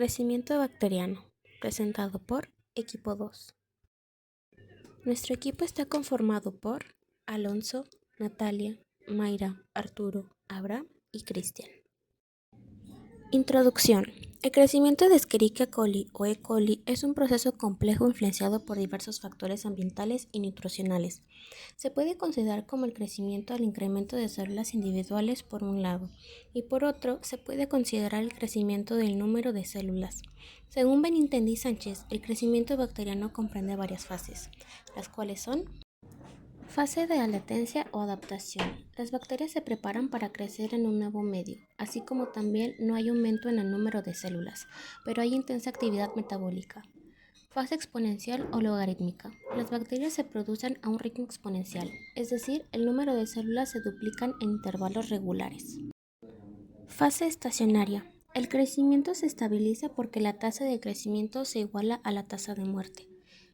Crecimiento bacteriano, presentado por Equipo 2. Nuestro equipo está conformado por Alonso, Natalia, Mayra, Arturo, Abraham y Cristian. Introducción. El crecimiento de Escherichia coli o E. coli es un proceso complejo influenciado por diversos factores ambientales y nutricionales. Se puede considerar como el crecimiento al incremento de células individuales por un lado, y por otro se puede considerar el crecimiento del número de células. Según Benintendi Sánchez, el crecimiento bacteriano comprende varias fases, las cuales son: fase de latencia o adaptación. Las bacterias se preparan para crecer en un nuevo medio, así como también no hay aumento en el número de células, pero hay intensa actividad metabólica. Fase exponencial o logarítmica. Las bacterias se producen a un ritmo exponencial, es decir, el número de células se duplican en intervalos regulares. Fase estacionaria. El crecimiento se estabiliza porque la tasa de crecimiento se iguala a la tasa de muerte.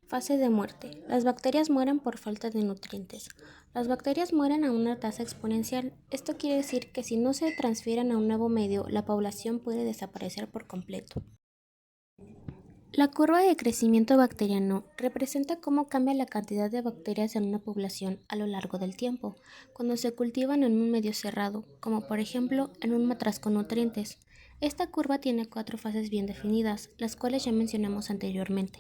Fase de muerte. Las bacterias mueren por falta de nutrientes. Las bacterias mueren a una tasa exponencial. Esto quiere decir que si no se transfieren a un nuevo medio, la población puede desaparecer por completo. La curva de crecimiento bacteriano representa cómo cambia la cantidad de bacterias en una población a lo largo del tiempo, cuando se cultivan en un medio cerrado, como por ejemplo en un matraz con nutrientes. Esta curva tiene 4 fases bien definidas, las cuales ya mencionamos anteriormente.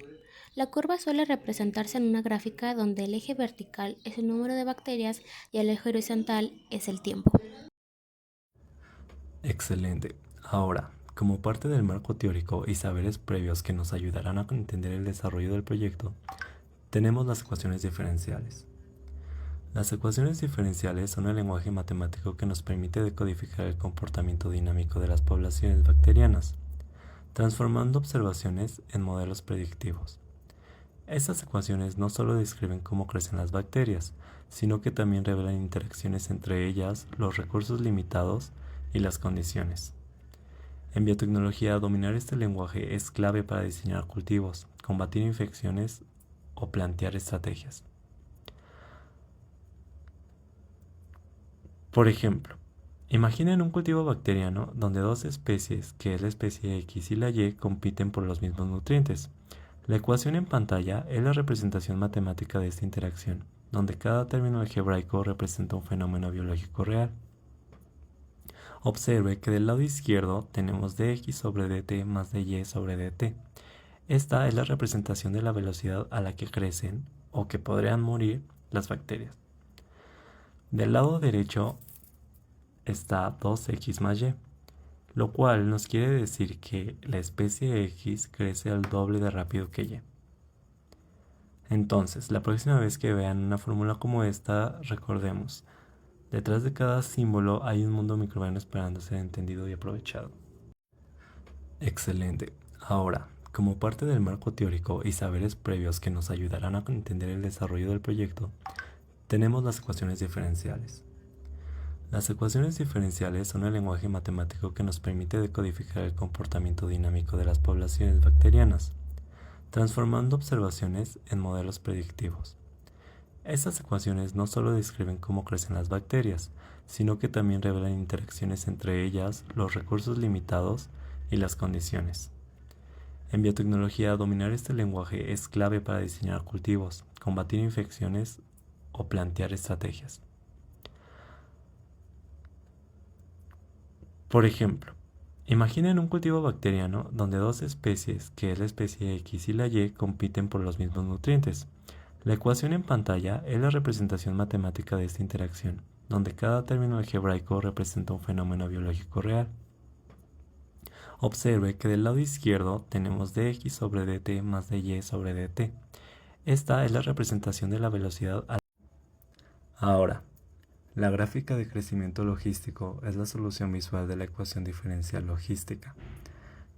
La curva suele representarse en una gráfica donde el eje vertical es el número de bacterias y el eje horizontal es el tiempo. Excelente. Ahora, como parte del marco teórico y saberes previos que nos ayudarán a entender el desarrollo del proyecto, tenemos las ecuaciones diferenciales. Las ecuaciones diferenciales son el lenguaje matemático que nos permite decodificar el comportamiento dinámico de las poblaciones bacterianas, transformando observaciones en modelos predictivos. Estas ecuaciones no solo describen cómo crecen las bacterias, sino que también revelan interacciones entre ellas, los recursos limitados y las condiciones. En biotecnología, dominar este lenguaje es clave para diseñar cultivos, combatir infecciones o plantear estrategias. Por ejemplo, imaginen un cultivo bacteriano donde dos especies, que es la especie X y la Y, compiten por los mismos nutrientes. La ecuación en pantalla es la representación matemática de esta interacción, donde cada término algebraico representa un fenómeno biológico real. Observe que del lado izquierdo tenemos dx sobre dt más dy sobre dt. Esta es la representación de la velocidad a la que crecen o que podrían morir las bacterias. Del lado derecho está 2x más y, lo cual nos quiere decir que la especie X crece al doble de rápido que Y. Entonces, la próxima vez que vean una fórmula como esta, recordemos, detrás de cada símbolo hay un mundo microbiano esperando ser entendido y aprovechado. Excelente. Ahora, como parte del marco teórico y saberes previos que nos ayudarán a entender el desarrollo del proyecto, tenemos las ecuaciones diferenciales. Las ecuaciones diferenciales son el lenguaje matemático que nos permite decodificar el comportamiento dinámico de las poblaciones bacterianas, transformando observaciones en modelos predictivos. Estas ecuaciones no solo describen cómo crecen las bacterias, sino que también revelan interacciones entre ellas, los recursos limitados y las condiciones. En biotecnología, dominar este lenguaje es clave para diseñar cultivos, combatir infecciones o plantear estrategias. Por ejemplo, imaginen un cultivo bacteriano donde dos especies, que es la especie X y la Y, compiten por los mismos nutrientes. La ecuación en pantalla es la representación matemática de esta interacción, donde cada término algebraico representa un fenómeno biológico real. Observe que del lado izquierdo tenemos dx sobre dt más dy sobre dt. Esta es la representación de la velocidad a... Ahora, la gráfica de crecimiento logístico es la solución visual de la ecuación diferencial logística.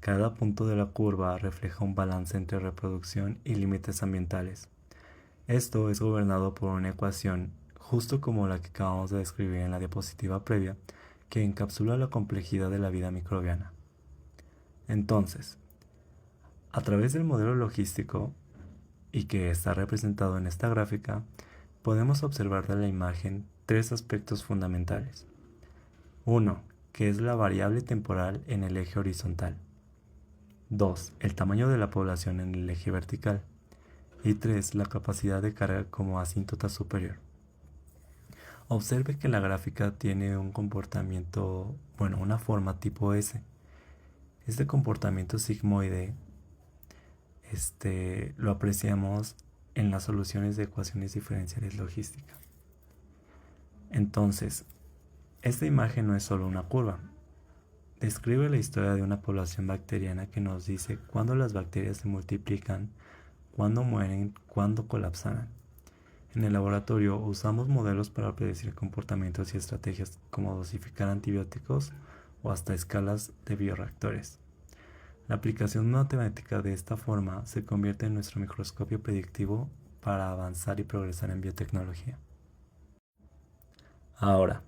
Cada punto de la curva refleja un balance entre reproducción y límites ambientales. Esto es gobernado por una ecuación, justo como la que acabamos de describir en la diapositiva previa, que encapsula la complejidad de la vida microbiana. Entonces, a través del modelo logístico, y que está representado en esta gráfica, podemos observar de la imagen tres aspectos fundamentales. Uno, que es la variable temporal en el eje horizontal. 2. El tamaño de la población en el eje vertical. Y 3. La capacidad de carga como asíntota superior. Observe que la gráfica tiene un comportamiento, una forma tipo S. Este comportamiento sigmoide lo apreciamos en las soluciones de ecuaciones diferenciales logísticas. Entonces, esta imagen no es solo una curva. Describe la historia de una población bacteriana que nos dice cuándo las bacterias se multiplican, cuándo mueren, cuándo colapsan. En el laboratorio usamos modelos para predecir comportamientos y estrategias como dosificar antibióticos o hasta escalas de bioreactores. La aplicación matemática de esta forma se convierte en nuestro microscopio predictivo para avanzar y progresar en biotecnología. Ahora,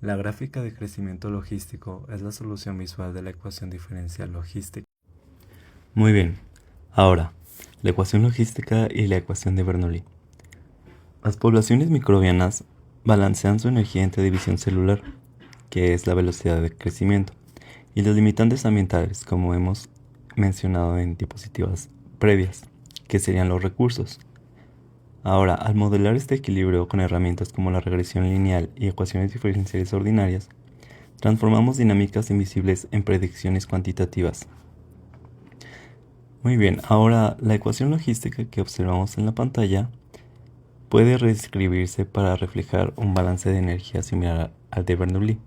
la gráfica de crecimiento logístico es la solución visual de la ecuación diferencial logística. Muy bien, ahora, la ecuación logística y la ecuación de Bernoulli. Las poblaciones microbianas balancean su energía entre división celular, que es la velocidad de crecimiento, y los limitantes ambientales, como hemos mencionado en diapositivas previas, que serían los recursos. Ahora, al modelar este equilibrio con herramientas como la regresión lineal y ecuaciones diferenciales ordinarias, transformamos dinámicas invisibles en predicciones cuantitativas. Muy bien, ahora la ecuación logística que observamos en la pantalla puede reescribirse para reflejar un balance de energía similar al de Bernoulli.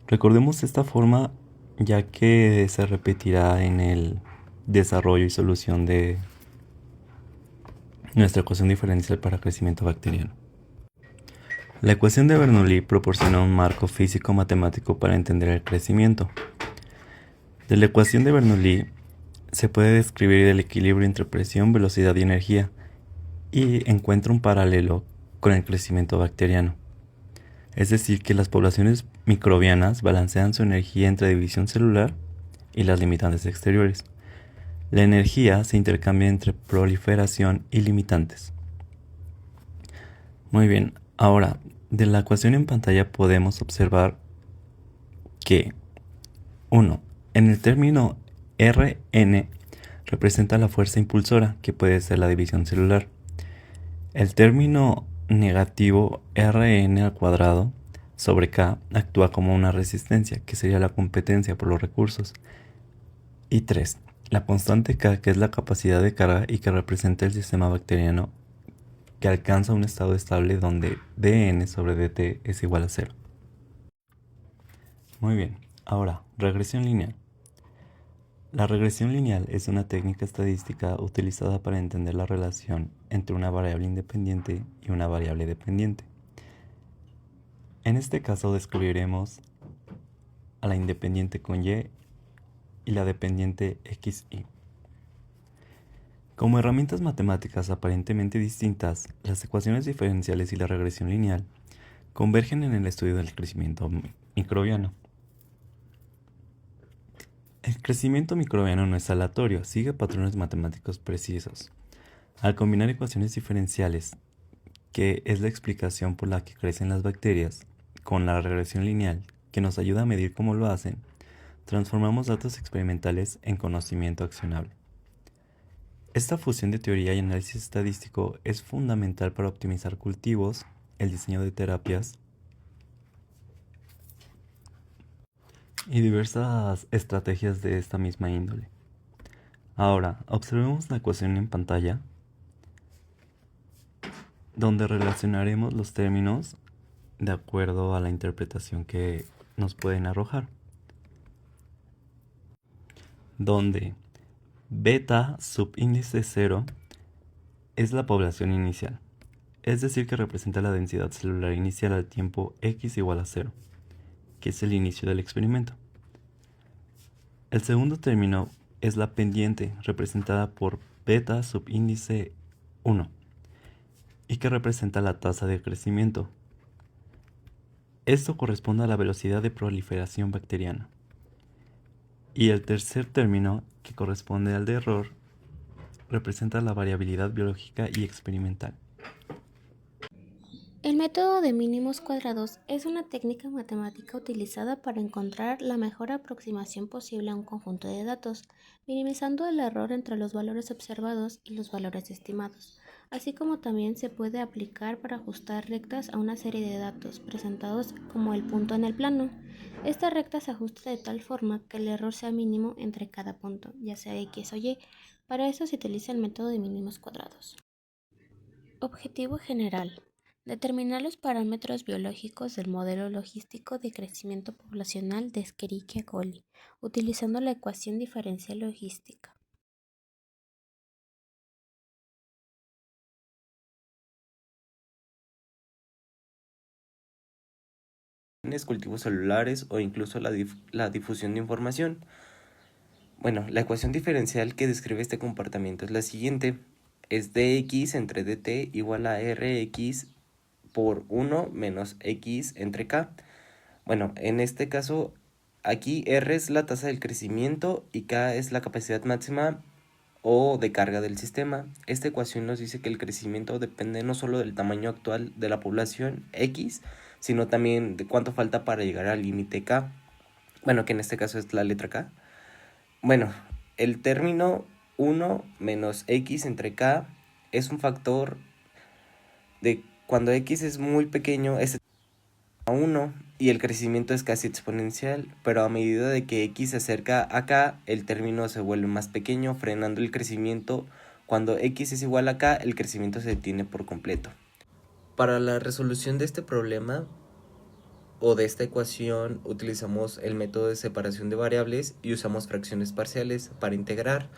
Recordemos esta forma ya que se repetirá en el desarrollo y solución de nuestra ecuación diferencial para crecimiento bacteriano. La ecuación de Bernoulli proporciona un marco físico-matemático para entender el crecimiento. De la ecuación de Bernoulli se puede describir el equilibrio entre presión, velocidad y energía, y encuentra un paralelo con el crecimiento bacteriano. Es decir, que las poblaciones microbianas balancean su energía entre división celular y las limitantes exteriores. La energía se intercambia entre proliferación y limitantes. Muy bien, ahora, de la ecuación en pantalla podemos observar que 1. En el término Rn representa la fuerza impulsora, que puede ser la división celular. El término negativo Rn al cuadrado sobre K actúa como una resistencia, que sería la competencia por los recursos. Y 3. La constante K, que es la capacidad de carga y que representa el sistema bacteriano que alcanza un estado estable donde dn sobre dt es igual a 0. Muy bien, ahora, regresión lineal. La regresión lineal es una técnica estadística utilizada para entender la relación entre una variable independiente y una variable dependiente. En este caso descubriremos a la independiente con y la dependiente xy. Como herramientas matemáticas aparentemente distintas, las ecuaciones diferenciales y la regresión lineal convergen en el estudio del crecimiento microbiano. El crecimiento microbiano no es aleatorio, sigue patrones matemáticos precisos. Al combinar ecuaciones diferenciales, que es la explicación por la que crecen las bacterias, con la regresión lineal, que nos ayuda a medir cómo lo hacen, transformamos datos experimentales en conocimiento accionable. Esta fusión de teoría y análisis estadístico es fundamental para optimizar cultivos, el diseño de terapias y diversas estrategias de esta misma índole. Ahora, observemos la ecuación en pantalla, donde relacionaremos los términos de acuerdo a la interpretación que nos pueden arrojar. Donde beta subíndice 0 es la población inicial, es decir que representa la densidad celular inicial al tiempo x igual a 0, que es el inicio del experimento. El segundo término es la pendiente, representada por beta subíndice 1, y que representa la tasa de crecimiento. Esto corresponde a la velocidad de proliferación bacteriana. Y el tercer término, que corresponde al de error, representa la variabilidad biológica y experimental. El método de mínimos cuadrados es una técnica matemática utilizada para encontrar la mejor aproximación posible a un conjunto de datos, minimizando el error entre los valores observados y los valores estimados, así como también se puede aplicar para ajustar rectas a una serie de datos presentados como el punto en el plano. Esta recta se ajusta de tal forma que el error sea mínimo entre cada punto, ya sea X o Y. Para eso se utiliza el método de mínimos cuadrados. Objetivo general. Determinar los parámetros biológicos del modelo logístico de crecimiento poblacional de Escherichia coli, utilizando la ecuación diferencial logística. Cultivos celulares o incluso la difusión de información. Bueno, la ecuación diferencial que describe este comportamiento es la siguiente. Es dx entre dt igual a rx por 1 menos x entre k. Bueno, en este caso, aquí r es la tasa del crecimiento y k es la capacidad máxima o de carga del sistema. Esta ecuación nos dice que el crecimiento depende no solo del tamaño actual de la población x, sino también de cuánto falta para llegar al límite k. Bueno, que en este caso es la letra k. Bueno, el término 1 menos x entre k es un factor de cuando x es muy pequeño, es a 1 y el crecimiento es casi exponencial, pero a medida de que x se acerca a k, el término se vuelve más pequeño, frenando el crecimiento. Cuando x es igual a k, el crecimiento se detiene por completo. Para la resolución de este problema o de esta ecuación utilizamos el método de separación de variables y usamos fracciones parciales para integrar,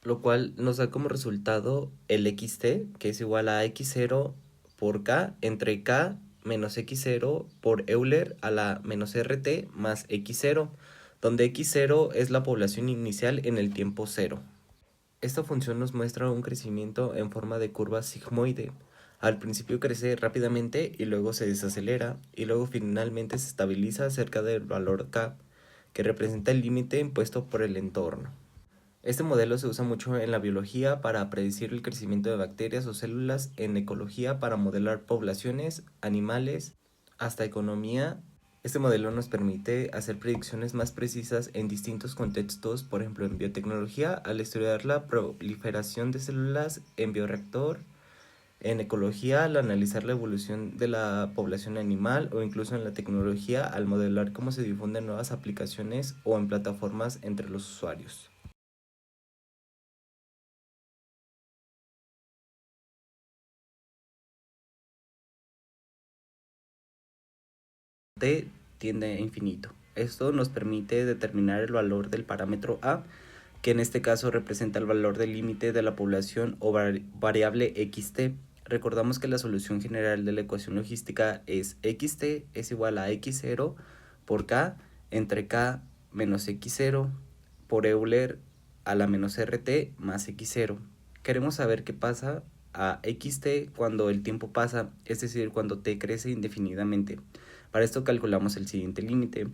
lo cual nos da como resultado el xt, que es igual a x0 por k entre k menos x0 por Euler a la menos rt más x0, donde x0 es la población inicial en el tiempo cero. Esta función nos muestra un crecimiento en forma de curva sigmoide. Al principio crece rápidamente y luego se desacelera y luego finalmente se estabiliza cerca del valor k, que representa el límite impuesto por el entorno. Este modelo se usa mucho en la biología para predecir el crecimiento de bacterias o células, en ecología para modelar poblaciones, animales, hasta economía. Este modelo nos permite hacer predicciones más precisas en distintos contextos, por ejemplo en biotecnología, al estudiar la proliferación de células en bioreactor, en ecología, al analizar la evolución de la población animal o incluso en la tecnología, al modelar cómo se difunden nuevas aplicaciones o en plataformas entre los usuarios. T tiende a infinito. Esto nos permite determinar el valor del parámetro A, que en este caso representa el valor del límite de la población o variable xt. Recordamos que la solución general de la ecuación logística es xt es igual a x0 por k entre k menos x0 por Euler a la menos rt más x0. Queremos saber qué pasa a xt cuando el tiempo pasa, es decir, cuando t crece indefinidamente. Para esto calculamos el siguiente límite,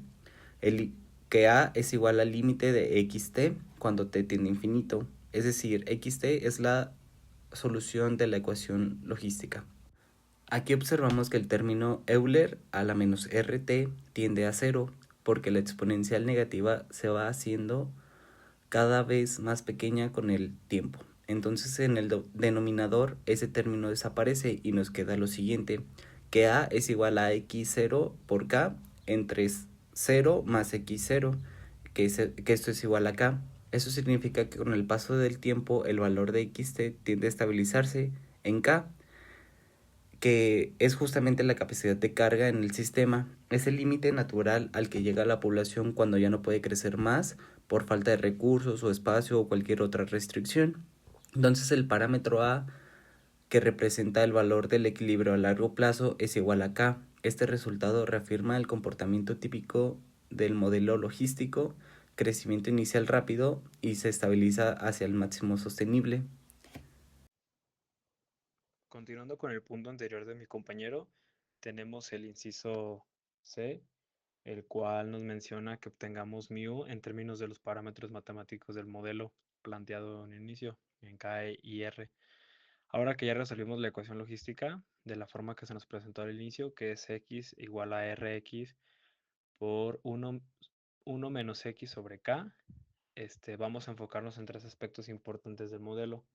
el que a es igual al límite de xt cuando t tiende a infinito, es decir, xt es la solución de la ecuación logística. Aquí observamos que el término Euler a la menos rt tiende a cero, porque la exponencial negativa se va haciendo cada vez más pequeña con el tiempo. Entonces en el denominador ese término desaparece y nos queda lo siguiente, que a es igual a x0 por k entre 0 más x0, que esto es igual a k. Eso significa que con el paso del tiempo el valor de xt tiende a estabilizarse en k, que es justamente la capacidad de carga en el sistema. Es el límite natural al que llega la población cuando ya no puede crecer más por falta de recursos o espacio o cualquier otra restricción. Entonces el parámetro A, que representa el valor del equilibrio a largo plazo, es igual a K. Este resultado reafirma el comportamiento típico del modelo logístico, crecimiento inicial rápido y se estabiliza hacia el máximo sostenible. Continuando con el punto anterior de mi compañero, tenemos el inciso C, el cual nos menciona que obtengamos mu en términos de los parámetros matemáticos del modelo planteado en inicio, en K y R. Ahora que ya resolvimos la ecuación logística de la forma que se nos presentó al inicio, que es x igual a rx por 1 menos x sobre k, vamos a enfocarnos en tres aspectos importantes del modelo.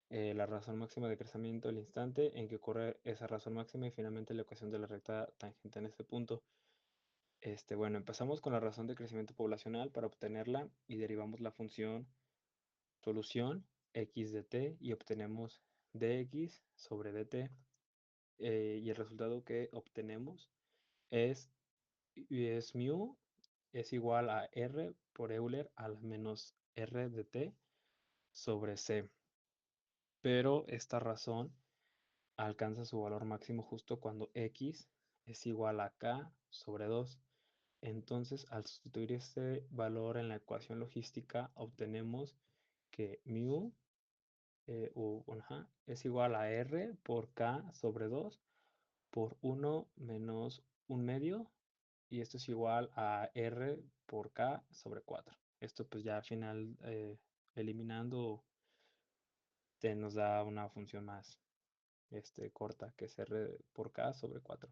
La razón máxima de crecimiento, el instante en que ocurre esa razón máxima y finalmente la ecuación de la recta tangente en este punto. Bueno, empezamos con la razón de crecimiento poblacional para obtenerla y derivamos la función solución x de t y obtenemos dx sobre dt. Y el resultado que obtenemos es mu es igual a r por Euler a la menos r de t sobre c. Pero esta razón alcanza su valor máximo justo cuando x es igual a k sobre 2. Entonces, al sustituir este valor en la ecuación logística, obtenemos que mu es igual a r por k sobre 2 por 1 menos 1 medio, y esto es igual a r por k sobre 4. Esto pues ya al final eliminando nos da una función más corta, que es r por k sobre 4.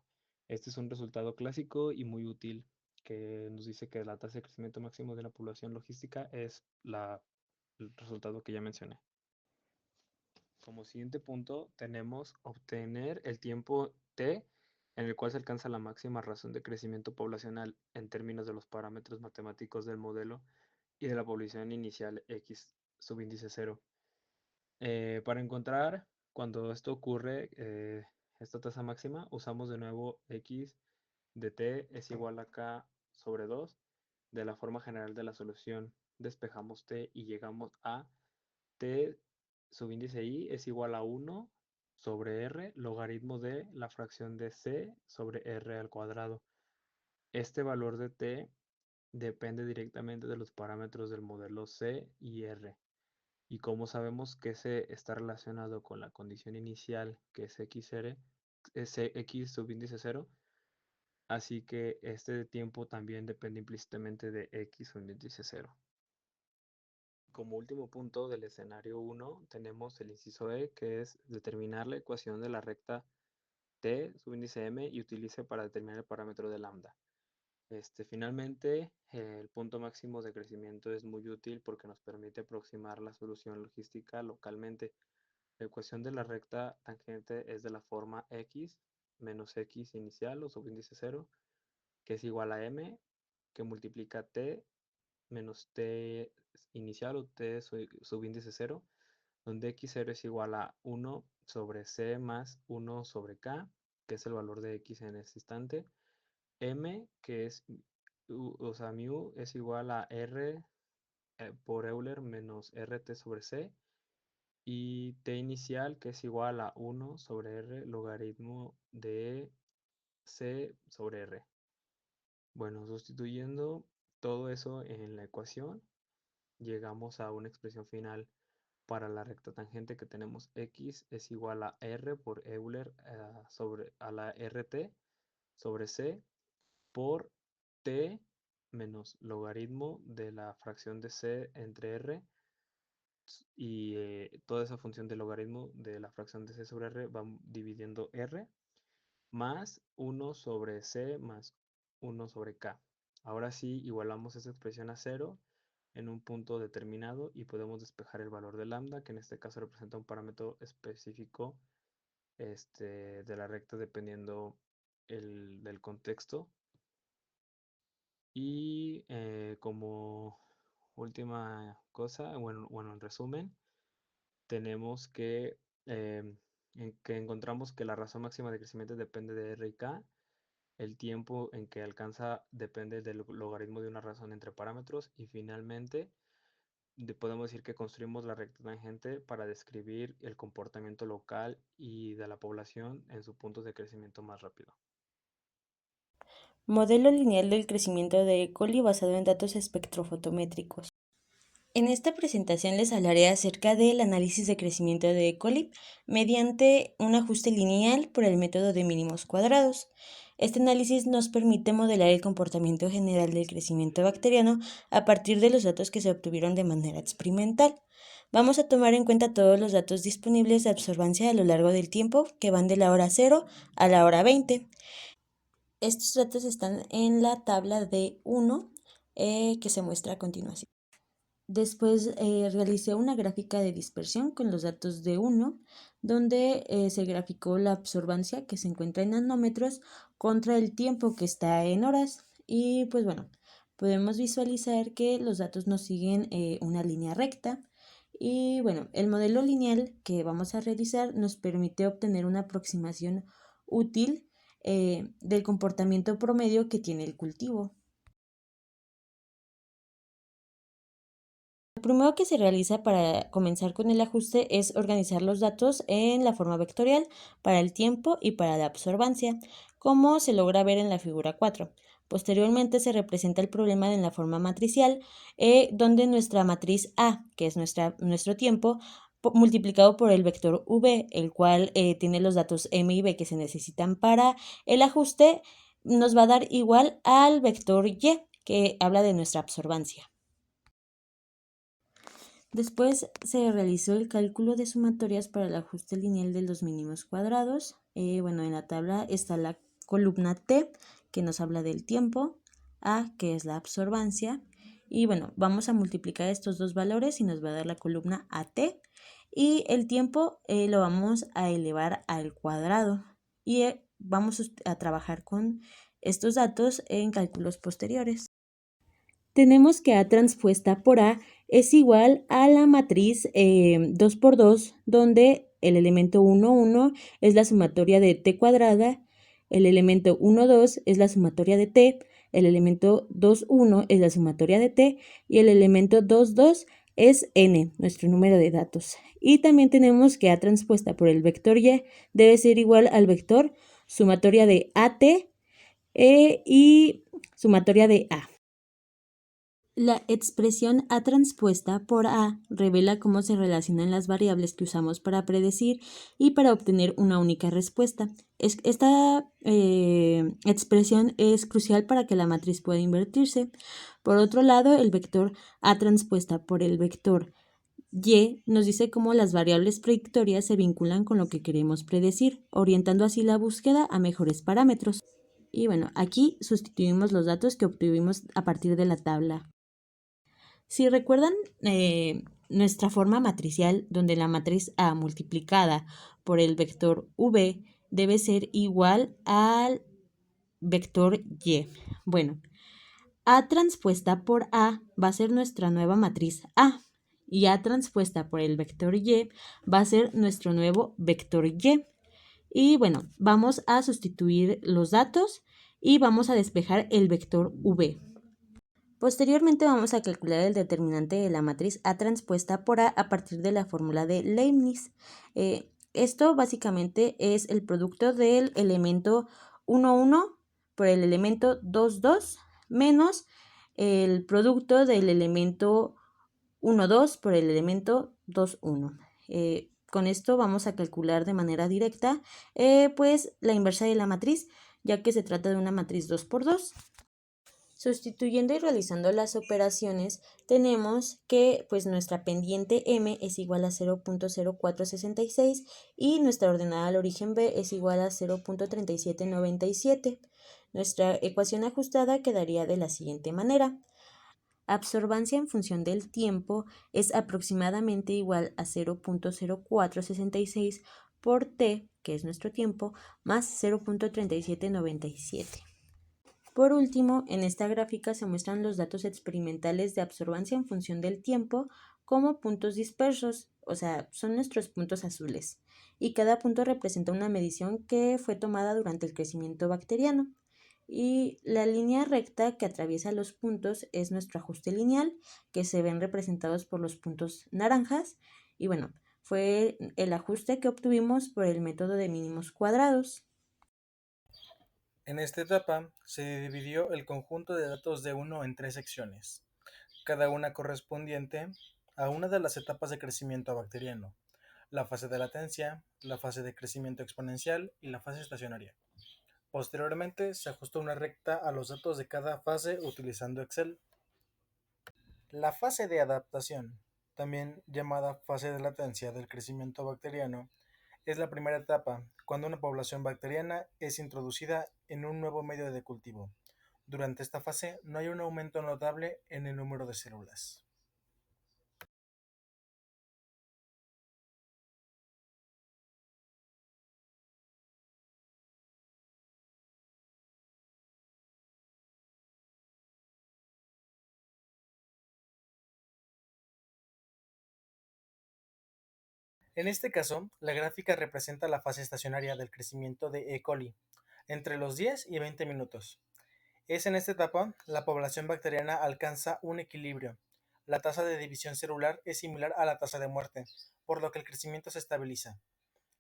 Este es un resultado clásico y muy útil que nos dice que la tasa de crecimiento máximo de la población logística es el resultado que ya mencioné. Como siguiente punto tenemos obtener el tiempo t en el cual se alcanza la máxima razón de crecimiento poblacional en términos de los parámetros matemáticos del modelo y de la población inicial x subíndice 0. Para encontrar cuando esto ocurre, esta tasa máxima, usamos de nuevo x de t es igual a k sobre 2 de la forma general de la solución. Despejamos t y llegamos a t subíndice i es igual a 1 sobre r logaritmo de la fracción de c sobre r al cuadrado. Este valor de t depende directamente de los parámetros del modelo c y r. Y como sabemos que C está relacionado con la condición inicial, que es x subíndice 0, así que este tiempo también depende implícitamente de x subíndice 0. Como último punto del escenario 1 tenemos el inciso E, que es determinar la ecuación de la recta t subíndice m y utilice para determinar el parámetro de lambda. Finalmente, el punto máximo de crecimiento es muy útil porque nos permite aproximar la solución logística localmente. La ecuación de la recta tangente es de la forma x menos x inicial o subíndice 0, que es igual a m, que multiplica t menos t inicial o t subíndice 0, donde x0 es igual a 1 sobre c más 1 sobre k, que es el valor de x en este instante, m, que es, mu es igual a r por Euler menos rt sobre c, y t inicial, que es igual a 1 sobre r logaritmo de c sobre r. Bueno, sustituyendo todo eso en la ecuación, llegamos a una expresión final para la recta tangente que tenemos x es igual a r por Euler sobre a la rt sobre c por t menos logaritmo de la fracción de c entre r, y toda esa función de logaritmo de la fracción de c sobre r va dividiendo r más 1 sobre c más 1 sobre k. Ahora sí, igualamos esa expresión a 0 en un punto determinado y podemos despejar el valor de lambda, que en este caso representa un parámetro específico de la recta dependiendo del contexto. Y como última cosa, bueno, en resumen, tenemos que encontramos que la razón máxima de crecimiento depende de R y K. El tiempo en que alcanza depende del logaritmo de una razón entre parámetros. Y finalmente, podemos decir que construimos la recta tangente para describir el comportamiento local y de la población en sus puntos de crecimiento más rápido. Modelo lineal del crecimiento de E. coli basado en datos espectrofotométricos. En esta presentación les hablaré acerca del análisis de crecimiento de E. coli mediante un ajuste lineal por el método de mínimos cuadrados. Este análisis nos permite modelar el comportamiento general del crecimiento bacteriano a partir de los datos que se obtuvieron de manera experimental. Vamos a tomar en cuenta todos los datos disponibles de absorbancia a lo largo del tiempo, que van de la hora 0 a la hora 20. Estos datos están en la tabla de 1 que se muestra a continuación. Después realicé una gráfica de dispersión con los datos de 1, donde se graficó la absorbancia que se encuentra en nanómetros contra el tiempo que está en horas. Y pues bueno, podemos visualizar que los datos nos siguen una línea recta. Y bueno, el modelo lineal que vamos a realizar nos permite obtener una aproximación útil del comportamiento promedio que tiene el cultivo. Lo primero que se realiza para comenzar con el ajuste es organizar los datos en la forma vectorial para el tiempo y para la absorbancia, como se logra ver en la figura 4. Posteriormente se representa el problema en la forma matricial, donde nuestra matriz A, que es nuestro tiempo, multiplicado por el vector V, el cual tiene los datos M y B que se necesitan para el ajuste, nos va a dar igual al vector Y, que habla de nuestra absorbancia. Después se realizó el cálculo de sumatorias para el ajuste lineal de los mínimos cuadrados. Bueno, en la tabla está la columna T, que nos habla del tiempo, A, que es la absorbancia, y bueno, vamos a multiplicar estos dos valores y nos va a dar la columna AT, y el tiempo lo vamos a elevar al cuadrado, y vamos a trabajar con estos datos en cálculos posteriores. Tenemos que A transpuesta por A es igual a la matriz 2 por 2, donde el elemento 1, 1 es la sumatoria de t cuadrada, el elemento 1, 2 es la sumatoria de t, el elemento 2, 1 es la sumatoria de t y el elemento 2, 2 es n, nuestro número de datos. Y también tenemos que A transpuesta por el vector y debe ser igual al vector sumatoria de AT y sumatoria de A. La expresión A transpuesta por A revela cómo se relacionan las variables que usamos para predecir y para obtener una única respuesta. Esta expresión es crucial para que la matriz pueda invertirse. Por otro lado, el vector A transpuesta por el vector Y nos dice cómo las variables predictorias se vinculan con lo que queremos predecir, orientando así la búsqueda a mejores parámetros. Y bueno, aquí sustituimos los datos que obtuvimos a partir de la tabla. Si recuerdan nuestra forma matricial, donde la matriz A multiplicada por el vector V debe ser igual al vector Y. Bueno, A transpuesta por A va a ser nuestra nueva matriz A y A transpuesta por el vector Y va a ser nuestro nuevo vector Y. Y bueno, vamos a sustituir los datos y vamos a despejar el vector V. Posteriormente vamos a calcular el determinante de la matriz A transpuesta por A partir de la fórmula de Leibniz. Esto básicamente es el producto del elemento 1, 1 por el elemento 2, 2 menos el producto del elemento 1, 2 por el elemento 2, 1. Con esto vamos a calcular de manera directa pues la inversa de la matriz, ya que se trata de una matriz 2 por 2. Sustituyendo y realizando las operaciones, tenemos que pues nuestra pendiente M es igual a 0.0466 y nuestra ordenada al origen B es igual a 0.3797. Nuestra ecuación ajustada quedaría de la siguiente manera. Absorbancia en función del tiempo es aproximadamente igual a 0.0466 por T, que es nuestro tiempo, más 0.3797. Por último, en esta gráfica se muestran los datos experimentales de absorbancia en función del tiempo como puntos dispersos, o sea, son nuestros puntos azules, y cada punto representa una medición que fue tomada durante el crecimiento bacteriano. Y la línea recta que atraviesa los puntos es nuestro ajuste lineal, que se ven representados por los puntos naranjas, y bueno, fue el ajuste que obtuvimos por el método de mínimos cuadrados. En esta etapa se dividió el conjunto de datos de 1 en 3 secciones, cada una correspondiente a una de las etapas de crecimiento bacteriano: la fase de latencia, la fase de crecimiento exponencial y la fase estacionaria. Posteriormente, se ajusta una recta a los datos de cada fase utilizando Excel. La fase de adaptación, también llamada fase de latencia del crecimiento bacteriano, es la primera etapa cuando una población bacteriana es introducida en un nuevo medio de cultivo. Durante esta fase no hay un aumento notable en el número de células. En este caso, la gráfica representa la fase estacionaria del crecimiento de E. coli, entre los 10 y 20 minutos. Es en esta etapa la población bacteriana alcanza un equilibrio. La tasa de división celular es similar a la tasa de muerte, por lo que el crecimiento se estabiliza.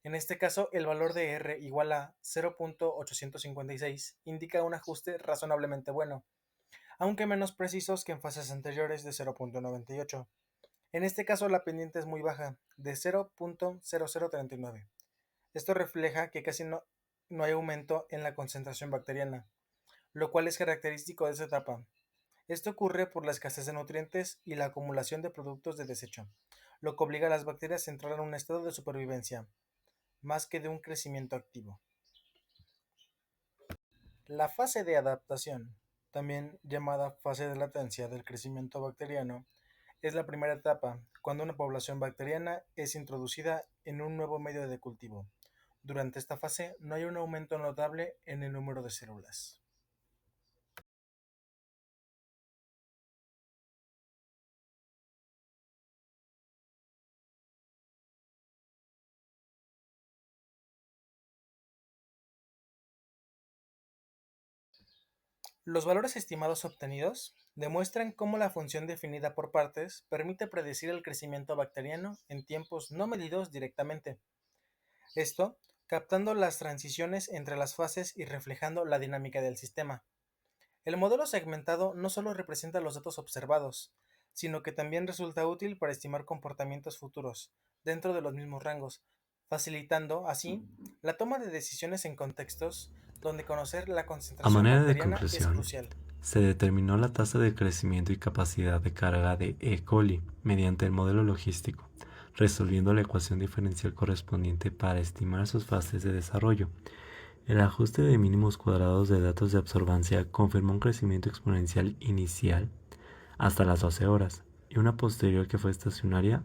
En este caso, el valor de R igual a 0.856 indica un ajuste razonablemente bueno, aunque menos precisos que en fases anteriores de 0.98. En este caso, la pendiente es muy baja, de 0.0039. Esto refleja que casi no hay aumento en la concentración bacteriana, lo cual es característico de esta etapa. Esto ocurre por la escasez de nutrientes y la acumulación de productos de desecho, lo que obliga a las bacterias a entrar en un estado de supervivencia, más que de un crecimiento activo. La fase de adaptación, también llamada fase de latencia del crecimiento bacteriano, es la primera etapa cuando una población bacteriana es introducida en un nuevo medio de cultivo. Durante esta fase no hay un aumento notable en el número de células. Los valores estimados obtenidos demuestran cómo la función definida por partes permite predecir el crecimiento bacteriano en tiempos no medidos directamente. Esto, captando las transiciones entre las fases y reflejando la dinámica del sistema. El modelo segmentado no solo representa los datos observados, sino que también resulta útil para estimar comportamientos futuros dentro de los mismos rangos, facilitando así la toma de decisiones en contextos donde conocer la A concentración manera de bacteriana es conclusión, crucial. se determinó la tasa de crecimiento y capacidad de carga de E. coli mediante el modelo logístico, resolviendo la ecuación diferencial correspondiente para estimar sus fases de desarrollo. El ajuste de mínimos cuadrados de datos de absorbancia confirmó un crecimiento exponencial inicial hasta las 12 horas y una posterior que fue estacionaria,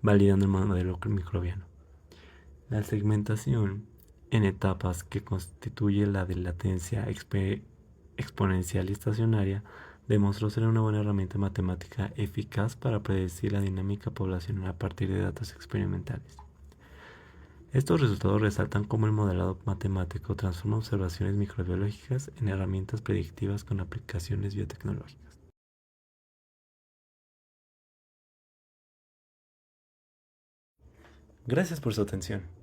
validando el modelo microbiano. La segmentación en etapas que constituye la de latencia exponencial y estacionaria demostró ser una buena herramienta matemática eficaz para predecir la dinámica poblacional a partir de datos experimentales. Estos resultados resaltan cómo el modelado matemático transforma observaciones microbiológicas en herramientas predictivas con aplicaciones biotecnológicas. Gracias por su atención.